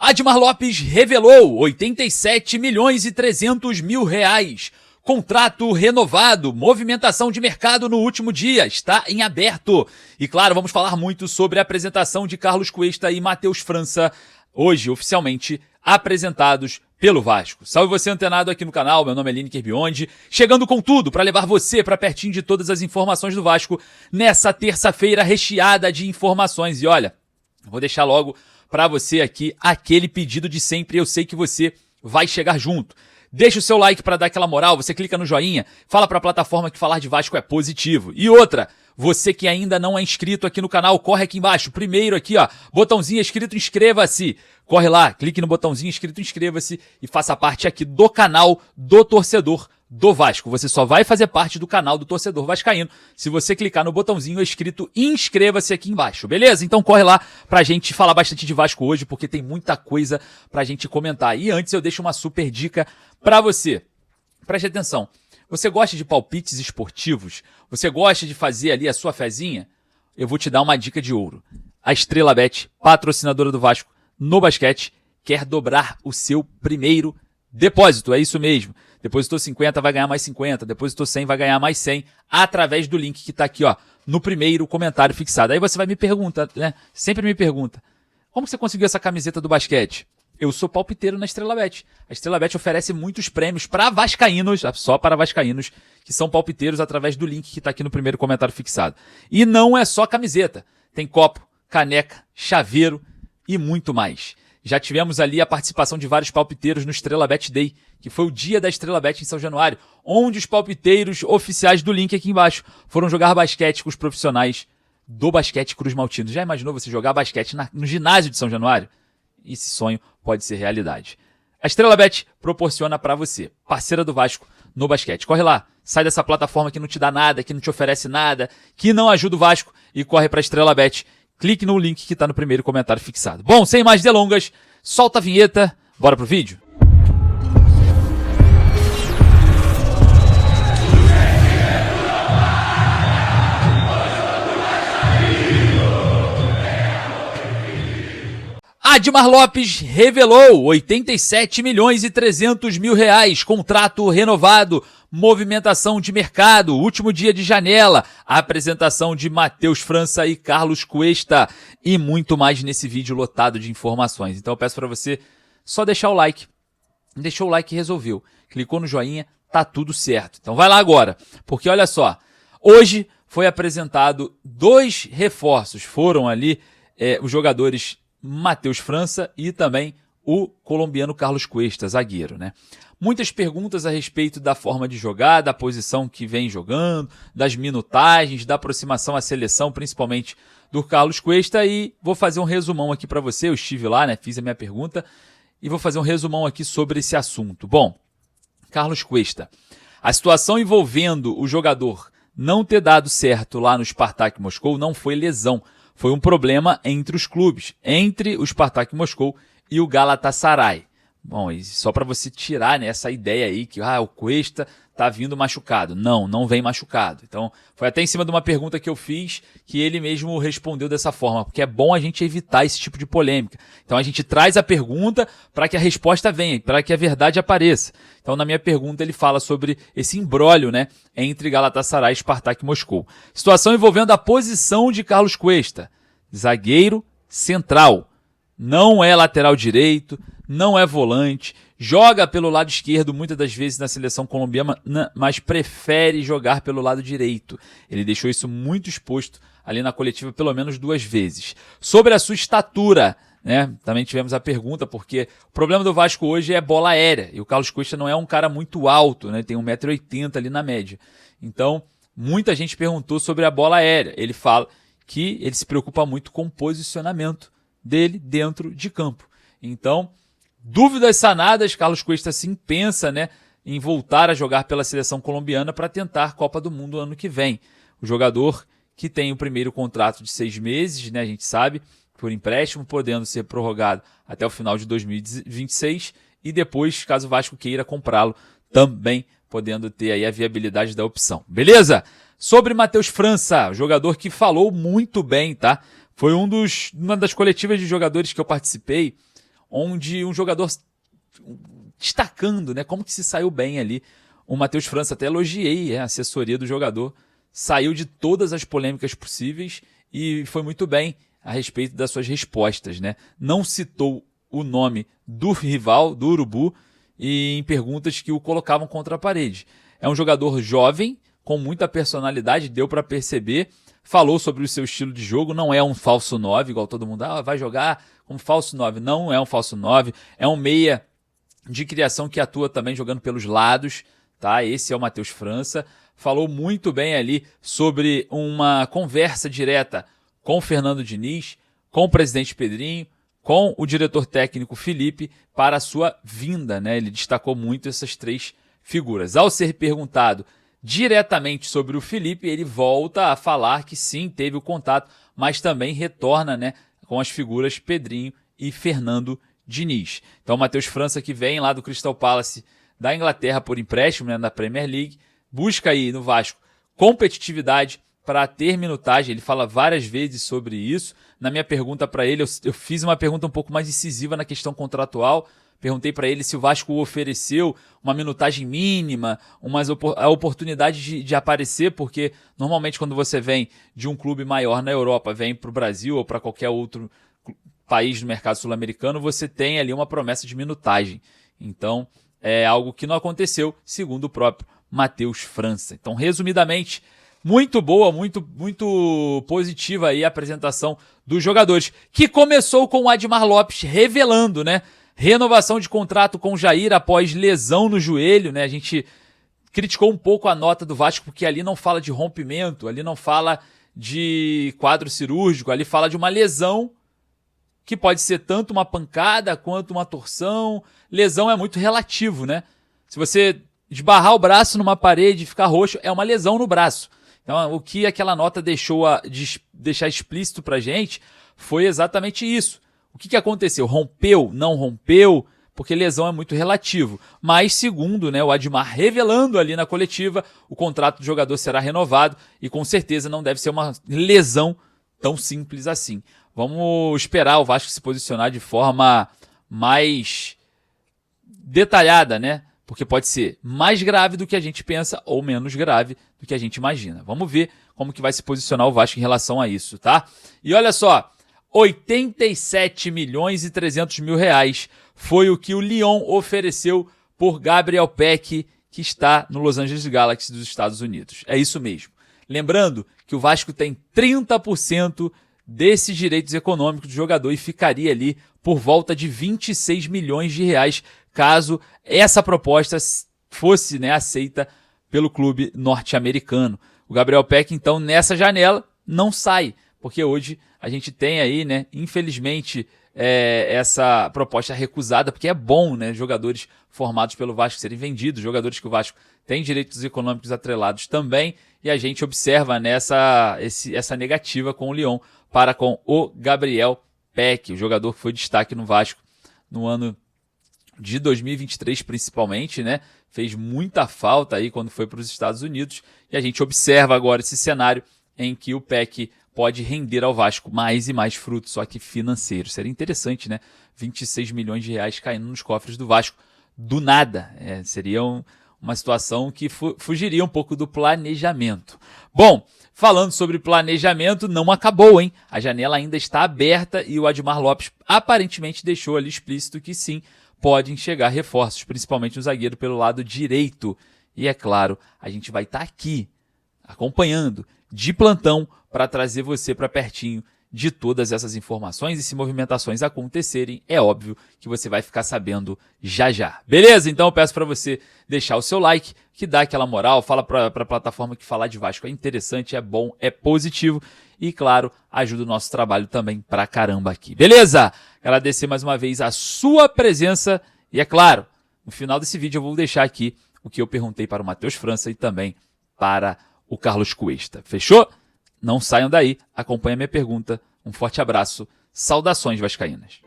Admar Lopes revelou 87 milhões e 300 mil reais. Contrato renovado, movimentação de mercado no último dia, está em aberto. E claro, vamos falar muito sobre a apresentação de Carlos Cuesta e Matheus França, hoje oficialmente apresentados pelo Vasco. Salve você antenado aqui no canal, meu nome é Lineker Biondi, chegando com tudo para levar você para pertinho de todas as informações do Vasco nessa terça-feira recheada de informações. E olha, vou deixar logo para você aqui aquele pedido de sempre, eu sei que você vai chegar junto. Deixa o seu like para dar aquela moral, você clica no joinha, fala para a plataforma que falar de Vasco é positivo. E outra, você que ainda não é inscrito aqui no canal, corre aqui embaixo, primeiro aqui ó, botãozinho escrito inscreva-se. Corre lá, clique no botãozinho escrito inscreva-se e faça parte aqui do canal do torcedor do Vasco. Você só vai fazer parte do canal do torcedor vascaíno se você clicar no botãozinho escrito inscreva-se aqui embaixo, beleza? Então corre lá pra gente falar bastante de Vasco hoje, porque tem muita coisa pra gente comentar. E antes eu deixo uma super dica pra você. Preste atenção. Você gosta de palpites esportivos? Você gosta de fazer ali a sua fezinha? Eu vou te dar uma dica de ouro. A Estrela Bet, patrocinadora do Vasco no basquete, quer dobrar o seu primeiro depósito. É isso mesmo. Depositou 50, vai ganhar mais 50. Depositou 100, vai ganhar mais 100. Através do link que tá aqui, ó, no primeiro comentário fixado. Aí você vai me perguntar, né? Sempre me pergunta. Como você conseguiu essa camiseta do basquete? Eu sou palpiteiro na Estrela Bet. A Estrela Bet oferece muitos prêmios para vascaínos, só para vascaínos, que são palpiteiros através do link que tá aqui no primeiro comentário fixado. E não é só camiseta. Tem copo, caneca, chaveiro e muito mais. Já tivemos ali a participação de vários palpiteiros no Estrela Bet Day, que foi o dia da Estrela Bet em São Januário, onde os palpiteiros oficiais do link aqui embaixo foram jogar basquete com os profissionais do basquete Cruz Maltino. Já imaginou você jogar basquete no ginásio de São Januário? Esse sonho pode ser realidade. A Estrela Bet proporciona para você, parceira do Vasco no basquete. Corre lá, sai dessa plataforma que não te dá nada, que não te oferece nada, que não ajuda o Vasco e corre para a Estrela Bet. Clique no link que está no primeiro comentário fixado. Bom, sem mais delongas, solta a vinheta, bora pro vídeo? Admar Lopes revelou 87 milhões e 300 mil reais, contrato renovado, movimentação de mercado, último dia de janela, a apresentação de Matheus França e Carlos Cuesta e muito mais nesse vídeo lotado de informações. Então eu peço para você só deixar o like. Deixou o like e resolveu. Clicou no joinha, tá tudo certo. Então vai lá agora, porque olha só, hoje foi apresentado 2 reforços, foram ali os jogadores Matheus França e também o colombiano Carlos Cuesta, zagueiro, né? Muitas perguntas a respeito da forma de jogar, da posição que vem jogando, das minutagens, da aproximação à seleção, principalmente do Carlos Cuesta, e vou fazer um resumão aqui para você. Eu estive lá, né? Fiz a minha pergunta e vou fazer um resumão aqui sobre esse assunto. Bom, Carlos Cuesta, a situação envolvendo o jogador não ter dado certo lá no Spartak Moscou não foi lesão. Foi um problema entre os clubes, entre o Spartak Moscou e o Galatasaray. Bom, e só para você tirar, né, essa ideia aí que o Cuesta tá vindo machucado. Não vem machucado. Então, foi até em cima de uma pergunta que eu fiz que ele mesmo respondeu dessa forma, porque é bom a gente evitar esse tipo de polêmica. Então, a gente traz a pergunta para que a resposta venha, para que a verdade apareça. Então, na minha pergunta, ele fala sobre esse imbróglio, né, entre Galatasaray e Spartak Moscou. Situação envolvendo a posição de Carlos Cuesta, zagueiro central. Não é lateral direito, não é volante, joga pelo lado esquerdo muitas das vezes na seleção colombiana, mas prefere jogar pelo lado direito. Ele deixou isso muito exposto ali na coletiva pelo menos 2 vezes. Sobre a sua estatura, né? Também tivemos a pergunta, porque o problema do Vasco hoje é bola aérea, e o Carlos Cuesta não é um cara muito alto, né? Tem 1,80 m ali na média. Então, muita gente perguntou sobre a bola aérea. Ele fala que ele se preocupa muito com o posicionamento dele dentro de campo. Então, dúvidas sanadas, Carlos Cuesta sim pensa, né, em voltar a jogar pela seleção colombiana para tentar Copa do Mundo ano que vem. O jogador que tem o primeiro contrato de 6 meses, né, a gente sabe, por empréstimo, podendo ser prorrogado até o final de 2026 e depois, caso o Vasco queira comprá-lo, também podendo ter aí a viabilidade da opção. Beleza? Sobre Matheus França, jogador que falou muito bem, tá? Foi uma das coletivas de jogadores que eu participei, onde um jogador destacando, né, como que se saiu bem ali. O Matheus França, até elogiei a assessoria do jogador, saiu de todas as polêmicas possíveis e foi muito bem a respeito das suas respostas, né? Não citou o nome do rival, do Urubu, e em perguntas que o colocavam contra a parede. É um jogador jovem, com muita personalidade, deu para perceber, falou sobre o seu estilo de jogo, não é um falso 9, igual todo mundo, vai jogar como falso 9. Não é um falso 9, é um meia de criação que atua também jogando pelos lados, tá? Esse é o Matheus França. Falou muito bem ali sobre uma conversa direta com o Fernando Diniz, com o presidente Pedrinho, com o diretor técnico Felipe para a sua vinda, né? Ele destacou muito essas três figuras. Ao ser perguntado diretamente sobre o Felipe, ele volta a falar que sim, teve o contato, mas também retorna, né, com as figuras Pedrinho e Fernando Diniz. Então o Matheus França, que vem lá do Crystal Palace da Inglaterra por empréstimo, né, na Premier League, busca aí no Vasco competitividade para ter minutagem. Ele fala várias vezes sobre isso. Na minha pergunta para ele, eu fiz uma pergunta um pouco mais incisiva na questão contratual. Perguntei para ele se o Vasco ofereceu uma minutagem mínima, a oportunidade de aparecer, porque normalmente quando você vem de um clube maior na Europa, vem para o Brasil ou para qualquer outro país do mercado sul-americano, você tem ali uma promessa de minutagem. Então, é algo que não aconteceu, segundo o próprio Matheus França. Então, resumidamente, muito boa, muito positiva aí a apresentação dos jogadores, que começou com o Admar Lopes revelando, né, renovação de contrato com o Jair após lesão no joelho, né? A gente criticou um pouco a nota do Vasco, porque ali não fala de rompimento, ali não fala de quadro cirúrgico, ali fala de uma lesão que pode ser tanto uma pancada quanto uma torção. Lesão é muito relativo, né? Se você esbarrar o braço numa parede e ficar roxo, é uma lesão no braço. Então, o que aquela nota deixou de deixar explícito pra gente foi exatamente isso. O que aconteceu? Rompeu? Não rompeu? Porque lesão é muito relativo. Mas, segundo, né, o Admar revelando ali na coletiva, o contrato do jogador será renovado e com certeza não deve ser uma lesão tão simples assim. Vamos esperar o Vasco se posicionar de forma mais detalhada, né? Porque pode ser mais grave do que a gente pensa ou menos grave do que a gente imagina. Vamos ver como que vai se posicionar o Vasco em relação a isso, tá? E olha só, 87 milhões e 300 mil reais foi o que o Lyon ofereceu por Gabriel Peck, que está no Los Angeles Galaxy dos Estados Unidos. É isso mesmo. Lembrando que o Vasco tem 30% desses direitos econômicos do jogador e ficaria ali por volta de 26 milhões de reais caso essa proposta fosse, né, aceita pelo clube norte-americano. O Gabriel Peck, então, nessa janela, não sai, porque hoje a gente tem aí, né, infelizmente, essa proposta recusada, porque é bom, né, jogadores formados pelo Vasco serem vendidos, jogadores que o Vasco tem direitos econômicos atrelados também, e a gente observa nessa essa negativa com o Lyon para com o Gabriel Peck, o jogador que foi destaque no Vasco no ano de 2023 principalmente, né? Fez muita falta aí quando foi para os Estados Unidos, e a gente observa agora esse cenário em que o Peck pode render ao Vasco mais e mais frutos, só que financeiro. Seria interessante, né? 26 milhões de reais caindo nos cofres do Vasco do nada. Seria uma situação que fugiria um pouco do planejamento. Bom, falando sobre planejamento, não acabou, hein? A janela ainda está aberta e o Admar Lopes aparentemente deixou ali explícito que sim, podem chegar reforços, principalmente no zagueiro pelo lado direito. E é claro, a gente vai estar aqui acompanhando de plantão para trazer você para pertinho de todas essas informações, e se movimentações acontecerem, é óbvio que você vai ficar sabendo já já. Beleza? Então eu peço para você deixar o seu like, que dá aquela moral, fala para a plataforma que falar de Vasco é interessante, é bom, é positivo e, claro, ajuda o nosso trabalho também pra caramba aqui. Beleza? Agradecer mais uma vez a sua presença e, é claro, no final desse vídeo eu vou deixar aqui o que eu perguntei para o Matheus França e também para o Carlos Cuesta. Fechou? Não saiam daí, acompanhe a minha pergunta. Um forte abraço, saudações vascaínas.